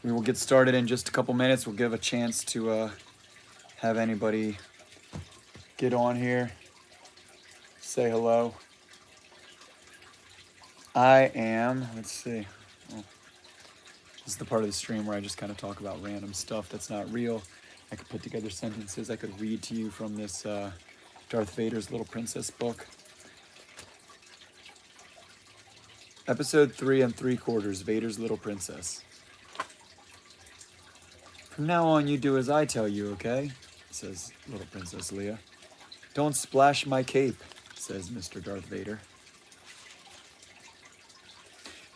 We will get started in just a couple minutes. We'll give a chance to have anybody get on here, say hello. I am, let's see. Oh, this is the part of the stream where I just kind of talk about random stuff that's not real. I could put together sentences. I could read to you from this Darth Vader's Little Princess book. Episode 3 3/4, Vader's Little Princess. From now on, you do as I tell you, okay? Says little Princess Leia. Don't splash my cape, says Mr. Darth Vader.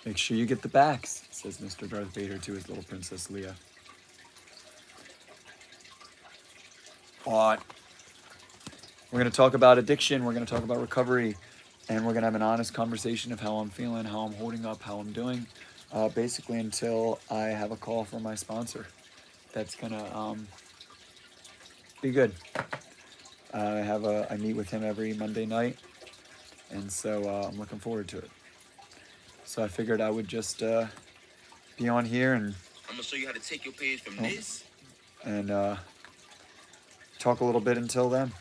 Make sure you get the backs, says Mr. Darth Vader to his little Princess Leia. What? We're going to talk about addiction, we're going to talk about recovery, and we're going to have an honest conversation of how I'm feeling, how I'm holding up, how I'm doing, basically until I have a call from my sponsor. That's gonna be good. I meet with him every Monday night, and so I'm looking forward to it. So I figured I would just be on here and I'm gonna show you how to take your page from this and talk a little bit until then.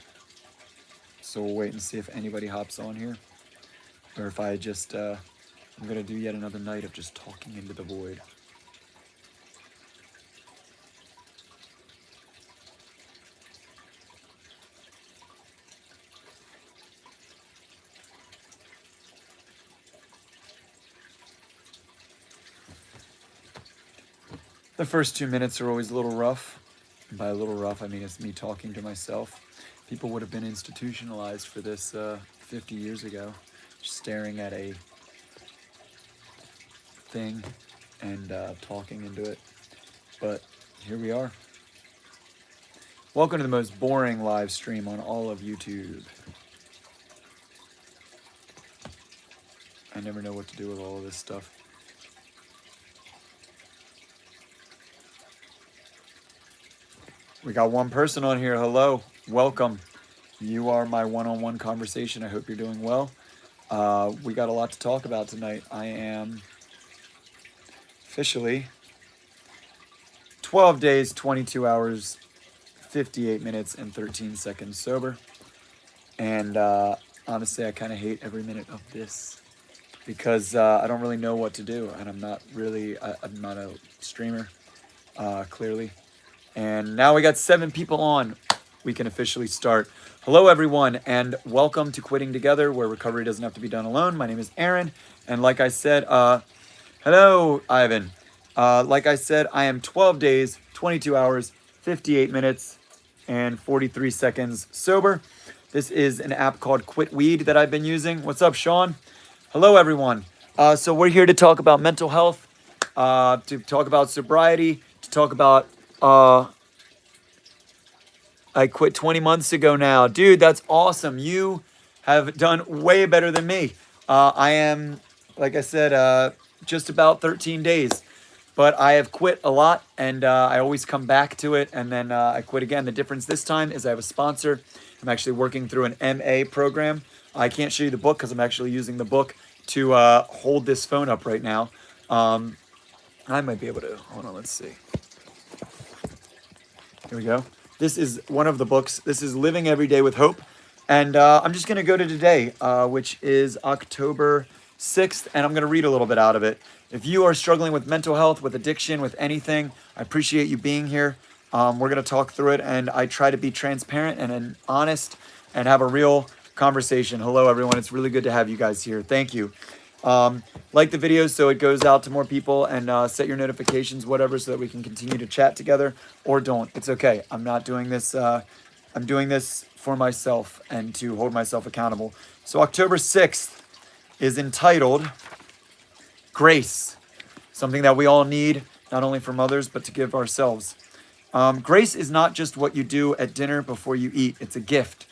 So we'll wait and see if anybody hops on here, or if I just I'm gonna do yet another night of just talking into the void. The first 2 minutes are always a little rough. And by a little rough, I mean it's me talking to myself. People would have been institutionalized for this 50 years ago, just staring at a thing and talking into it. But here we are. Welcome to the most boring live stream on all of YouTube. I never know what to do with all of this stuff. We got one person on here. Hello, welcome. You are my one-on-one conversation. I hope you're doing well. We got a lot to talk about tonight. I am officially 12 days, 22 hours, 58 minutes, and 13 seconds sober. And honestly, I kind of hate every minute of this because I don't really know what to do. And I'm not a streamer, clearly. And now we got 7 people on. We can officially start. Hello, everyone, and welcome to Quitting Together, where recovery doesn't have to be done alone. My name is Aaron, and like I said, hello, Ivan. Like I said, I am 12 days, 22 hours, 58 minutes, and 43 seconds sober. This is an app called Quit Weed that I've been using. What's up, Sean? Hello, everyone. So we're here to talk about mental health, to talk about sobriety, to talk about I quit 20 months ago now. Dude, that's awesome. You have done way better than me. I am, like I said, just about 13 days. But I have quit a lot, and I always come back to it, and then I quit again. The difference this time is I have a sponsor. I'm actually working through an MA program. I can't show you the book because I'm actually using the book to hold this phone up right now. I might be able to. Hold on, let's see. Here we go. This is one of the books. This is Living Every Day with Hope. And I'm just going to go to today, which is October 6th, and I'm going to read a little bit out of it. If you are struggling with mental health, with addiction, with anything, I appreciate you being here. We're going to talk through it, and I try to be transparent and honest and have a real conversation. Hello, everyone. It's really good to have you guys here. Thank you. Like the video so it goes out to more people, and set your notifications, whatever, so that we can continue to chat together, or don't. It's okay. I'm not doing this. I'm doing this for myself and to hold myself accountable. So October 6th is entitled Grace, something that we all need, not only from others, but to give ourselves. Grace is not just what you do at dinner before you eat. It's a gift.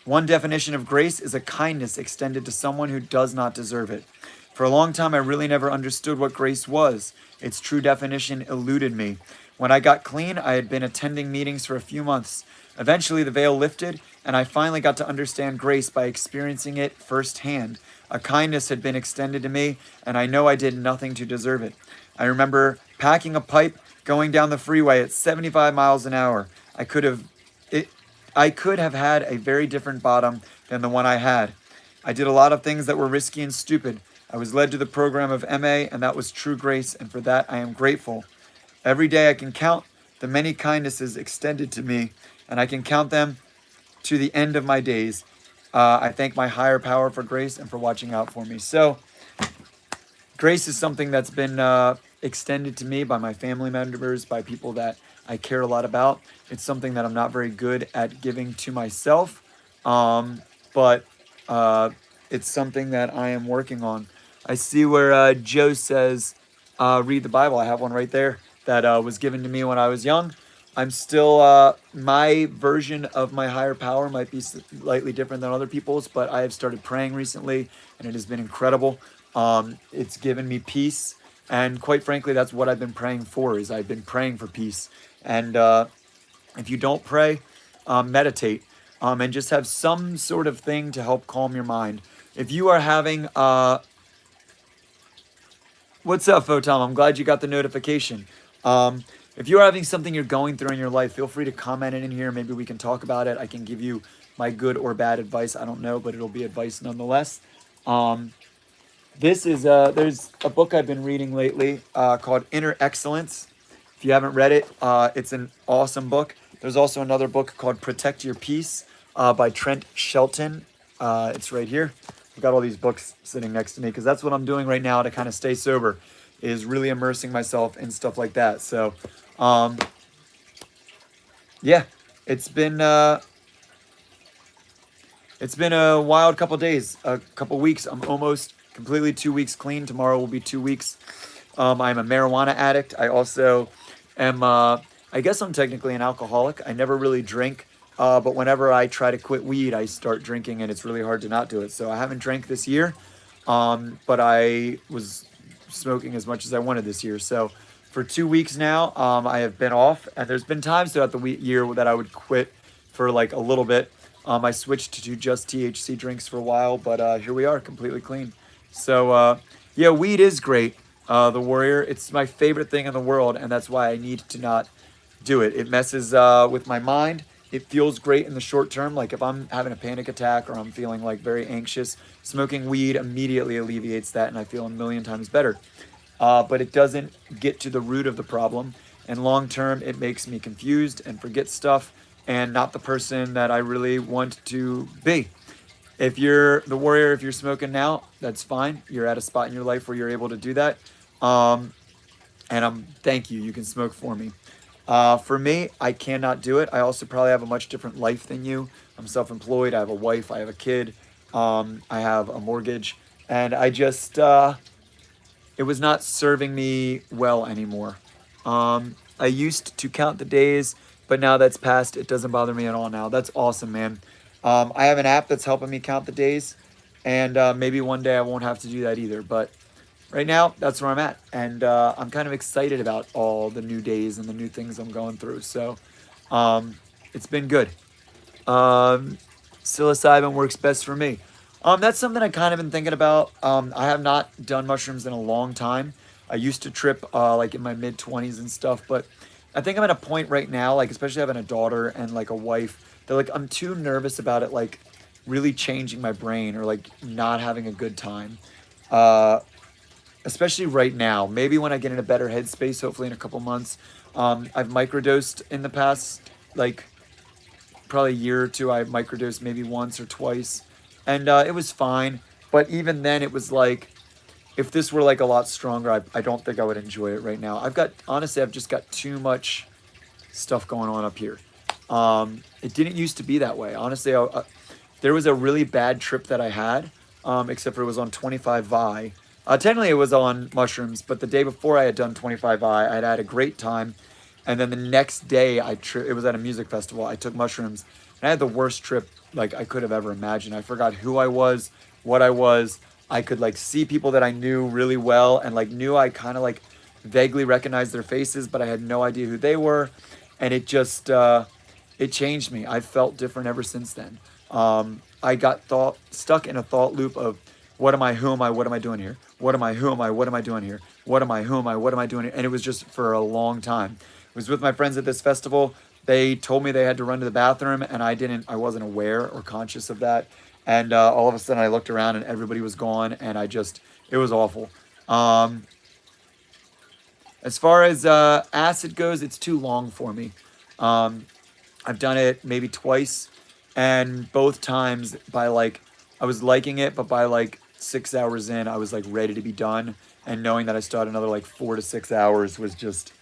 One definition of grace is a kindness extended to someone who does not deserve it. For a long time, I really never understood what grace was. Its true definition eluded me. When I got clean, I had been attending meetings for a few months. Eventually, the veil lifted, and I finally got to understand grace by experiencing it firsthand. A kindness had been extended to me, and I know I did nothing to deserve it. I remember packing a pipe going down the freeway at 75 miles an hour. It, I could have had a very different bottom than the one I had. I did a lot of things that were risky and stupid. I was led to the program of MA, and that was true grace, and for that I am grateful. Every day I can count the many kindnesses extended to me, and I can count them to the end of my days. I thank my higher power for grace and for watching out for me. So, grace is something that's been extended to me by my family members, by people that I care a lot about. It's something that I'm not very good at giving to myself, but it's something that I am working on. I see where Joe says, read the Bible. I have one right there that was given to me when I was young. I'm still, my version of my higher power might be slightly different than other people's, but I have started praying recently, and it has been incredible. It's given me peace, and quite frankly, that's what I've been praying for. Is I've been praying for peace, and if you don't pray, meditate, and just have some sort of thing to help calm your mind. If you are having, what's up, Photom? I'm glad you got the notification. If you're having something you're going through in your life, feel free to comment it in here. Maybe we can talk about it. I can give you my good or bad advice. I don't know, but it'll be advice nonetheless. This is there's a book I've been reading lately called Inner Excellence. If you haven't read it, it's an awesome book. There's also another book called Protect Your Peace by Trent Shelton. It's right here. I've got all these books sitting next to me because that's what I'm doing right now to kind of stay sober, is really immersing myself in stuff like that. So, yeah, it's been a wild couple days, a couple weeks. I'm almost completely 2 weeks clean. Tomorrow will be 2 weeks. I'm a marijuana addict. I also am, I guess I'm technically an alcoholic. I never really drink, but whenever I try to quit weed, I start drinking, and it's really hard to not do it. So I haven't drank this year, but I was smoking as much as I wanted this year. So for 2 weeks now, I have been off, and there's been times throughout the year that I would quit for like a little bit. I switched to just THC drinks for a while, but here we are, completely clean. So yeah, weed is great. The Warrior, it's my favorite thing in the world, and that's why I need to not do it. It messes with my mind. It feels great in the short term. Like if I'm having a panic attack or I'm feeling like very anxious, smoking weed immediately alleviates that, and I feel a million times better. But it doesn't get to the root of the problem. And long term, it makes me confused and forget stuff and not the person that I really want to be. If you're the Warrior, if you're smoking now, that's fine. You're at a spot in your life where you're able to do that. And thank you. You can smoke for me. For me, I cannot do it. I also probably have a much different life than you. I'm self-employed. I have a wife. I have a kid. I have a mortgage. And I just, it was not serving me well anymore. I used to count the days, but now that's past. It doesn't bother me at all now. That's awesome, man. I have an app that's helping me count the days, and maybe one day I won't have to do that either. But right now, that's where I'm at, and I'm kind of excited about all the new days and the new things I'm going through. So it's been good. Psilocybin works best for me. That's something I kind of been thinking about. I have not done mushrooms in a long time. I used to trip like in my mid-20s and stuff, but I think I'm at a point right now, like especially having a daughter and like a wife, that like I'm too nervous about it, like really changing my brain or like not having a good time. Especially right now. Maybe when I get in a better headspace, hopefully in a couple months. I've microdosed in the past, like probably a year or two. I microdosed maybe once or twice, and it was fine. But even then, it was like, if this were like a lot stronger, I don't think I would enjoy it right now. Honestly, I've just got too much stuff going on up here. It didn't used to be that way. Honestly, there was a really bad trip that I had, except for it was on 25i. Technically, it was on mushrooms, but the day before I had done 25i, I had had a great time. And then the next day, it was at a music festival. I took mushrooms, and I had the worst trip like I could have ever imagined. I forgot who I was, what I was. I could like see people that I knew really well, and like knew I kind of like vaguely recognized their faces, but I had no idea who they were. And it just, it changed me. I felt different ever since then. I got stuck in a thought loop of What am I? Who am I? What am I doing here? What am I? Who am I? What am I doing here? What am I? Who am I? What am I doing here? And it was just for a long time. I was with my friends at this festival. They told me they had to run to the bathroom, and I wasn't aware or conscious of that. And all of a sudden, I looked around, and everybody was gone, and it was awful. Um, as far as acid goes, it's too long for me. Um, I've done it maybe twice, and both times I was liking it, but by like 6 hours in, I was like ready to be done. And knowing that I still had another like 4 to 6 hours was just,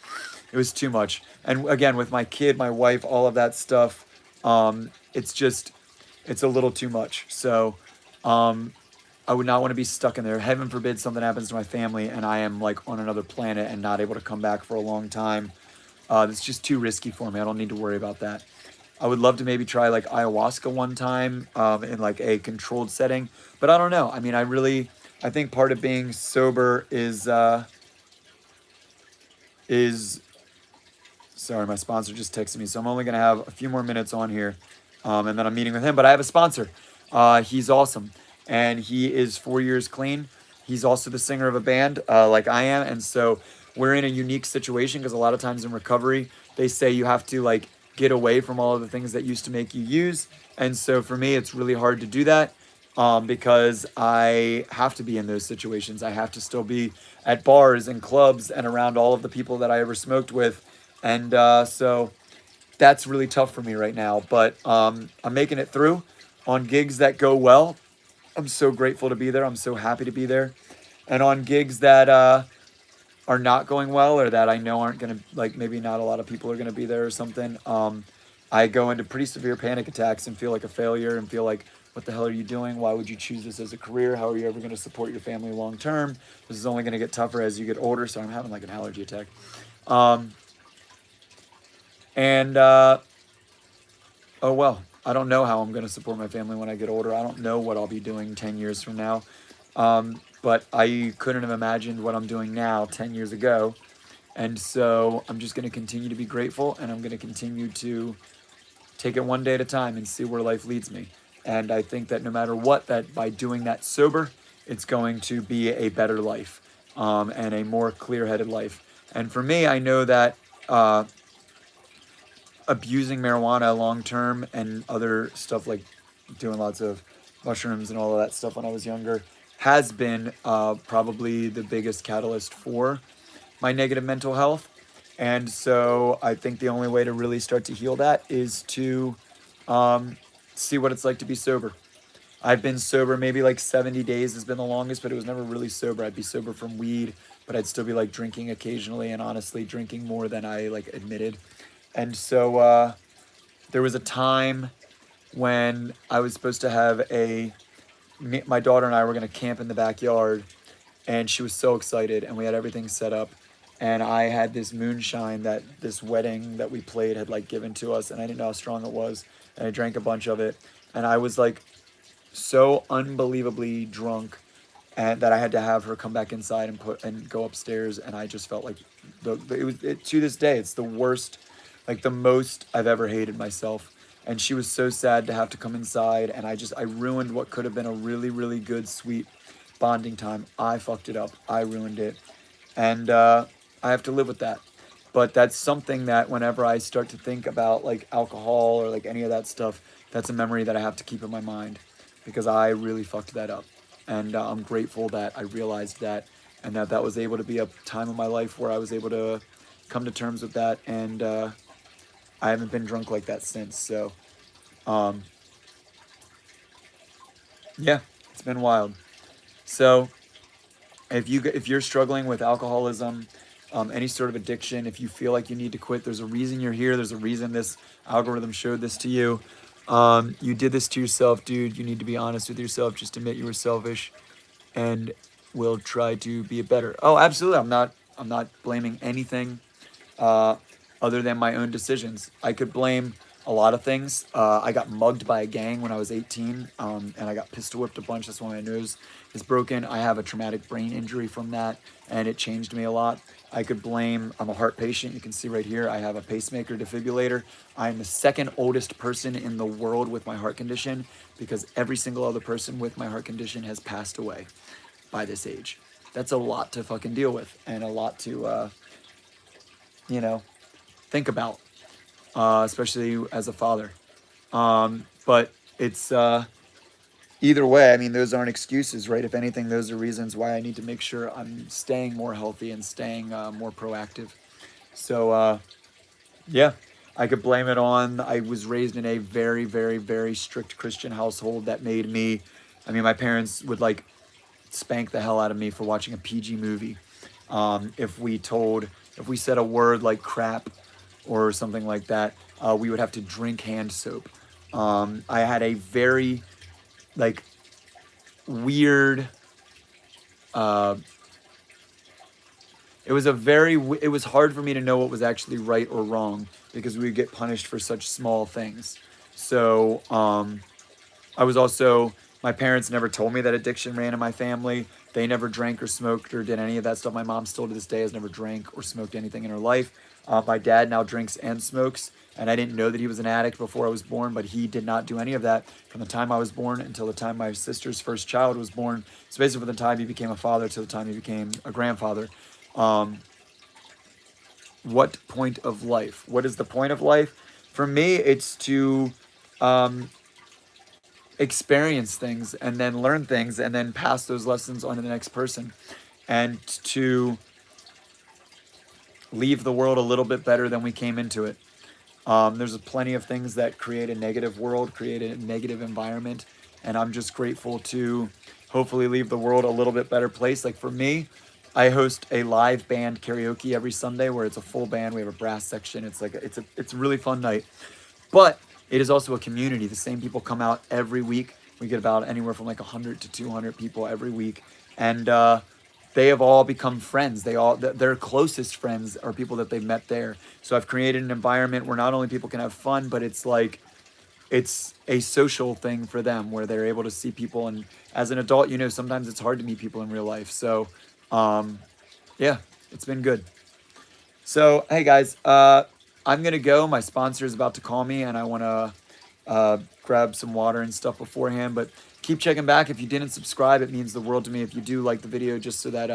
it was too much. And again, with my kid, my wife, all of that stuff, it's a little too much. So, I would not want to be stuck in there. Heaven forbid something happens to my family and I am like on another planet and not able to come back for a long time. It's just too risky for me. I don't need to worry about that. I would love to maybe try like ayahuasca one time in like a controlled setting, but I don't know. I mean, I think part of being sober is sorry, my sponsor just texted me, so I'm only gonna have a few more minutes on here, and then I'm meeting with him. But I have a sponsor. He's awesome, and he is 4 years clean. He's also the singer of a band like I am, and so we're in a unique situation because a lot of times in recovery they say you have to like get away from all of the things that used to make you use, and so for me it's really hard to do that. Because I have to be in those situations. I have to still be at bars and clubs and around all of the people that I ever smoked with. And so that's really tough for me right now. But I'm making it through on gigs that go well. I'm so grateful to be there. I'm so happy to be there. And on gigs that are not going well or that I know aren't going to, like maybe not a lot of people are going to be there or something, I go into pretty severe panic attacks and feel like a failure and feel like, what the hell are you doing? Why would you choose this as a career? How are you ever going to support your family long term? This is only going to get tougher as you get older. So I'm having like an allergy attack. Um, and oh well, I don't know how I'm going to support my family when I get older. I don't know what I'll be doing 10 years from now. But I couldn't have imagined what I'm doing now 10 years ago. And so I'm just going to continue to be grateful, and I'm going to continue to take it one day at a time and see where life leads me. And I think that no matter what, that by doing that sober, it's going to be a better life, and a more clear-headed life. And for me, I know that abusing marijuana long term and other stuff like doing lots of mushrooms and all of that stuff when I was younger has been probably the biggest catalyst for my negative mental health. And so I think the only way to really start to heal that is to see what it's like to be sober. I've been sober maybe like 70 days has been the longest, but it was never really sober. I'd be sober from weed, but I'd still be like drinking occasionally and honestly drinking more than I like admitted. And so there was a time when I was supposed to have my daughter and I were going to camp in the backyard, and she was so excited and we had everything set up. And I had this moonshine that this wedding that we played had like given to us, and I didn't know how strong it was. And I drank a bunch of it, and I was like so unbelievably drunk, and that I had to have her come back inside and go upstairs. And I just felt like to this day it's the worst, like the most I've ever hated myself. And she was so sad to have to come inside, and I ruined what could have been a really, really good, sweet bonding time. I fucked it up. I ruined it, and I have to live with that. But that's something that whenever I start to think about like alcohol or like any of that stuff, that's a memory that I have to keep in my mind, because I really fucked that up. And I'm grateful that I realized that, and that was able to be a time in my life where I was able to come to terms with that. And I haven't been drunk like that since. So yeah, it's been wild. So if you're struggling with alcoholism, any sort of addiction, if you feel like you need to quit, there's a reason you're here. There's a reason this algorithm showed this to you. You did this to yourself, dude. You need to be honest with yourself. Just admit you were selfish, and we'll try to be better. Oh, absolutely. I'm not blaming anything other than my own decisions. I could blame a lot of things. I got mugged by a gang when I was 18, and I got pistol whipped a bunch. That's why my nose is broken. I have a traumatic brain injury from that, and it changed me a lot. I could blame, I'm a heart patient. You can see right here, I have a pacemaker defibrillator. I'm the second oldest person in the world with my heart condition because every single other person with my heart condition has passed away by this age. That's a lot to fucking deal with and a lot to, you know, think about, especially as a father. But it's either way, I mean, those aren't excuses, right? If anything, those are reasons why I need to make sure I'm staying more healthy and staying more proactive. So, yeah, I could blame it on, I was raised in a very, very, very strict Christian household that made me, I mean, my parents would like spank the hell out of me for watching a PG movie. If we said a word like crap or something like that, we would have to drink hand soap. I had a very like weird. It was a very. It was hard for me to know what was actually right or wrong because we would get punished for such small things. So I was also, my parents never told me that addiction ran in my family. They never drank or smoked or did any of that stuff. My mom still to this day has never drank or smoked anything in her life. My dad now drinks and smokes, and I didn't know that he was an addict before I was born, but he did not do any of that from the time I was born until the time my sister's first child was born. So basically from the time he became a father to the time he became a grandfather. What point of life? What is the point of life? For me, it's to experience things and then learn things and then pass those lessons on to the next person and to leave the world a little bit better than we came into it. There's plenty of things that create a negative world, create a negative environment, and I'm just grateful to hopefully leave the world a little bit better place. Like for me, I host a live band karaoke every Sunday where it's a full band. We have a brass section. It's a really fun night. But it is also a community. The same people come out every week. We get about anywhere from like 100 to 200 people every week. And they have all become friends. Their closest friends are people that they've met there. So I've created an environment where not only people can have fun, but it's a social thing for them where they're able to see people. And as an adult, sometimes it's hard to meet people in real life. So yeah, it's been good. So, hey guys, I'm gonna go. My sponsor is about to call me, and I want to grab some water and stuff beforehand. But keep checking back. If you didn't subscribe, it means the world to me. If you do like the video, just so that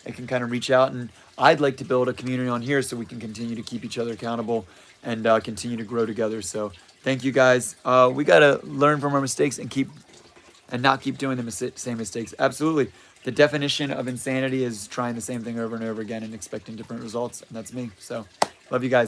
it can kind of reach out. And I'd like to build a community on here so we can continue to keep each other accountable and continue to grow together. So, thank you guys. We gotta learn from our mistakes and not keep doing the same mistakes. Absolutely. The definition of insanity is trying the same thing over and over again and expecting different results. And that's me. So, love you guys.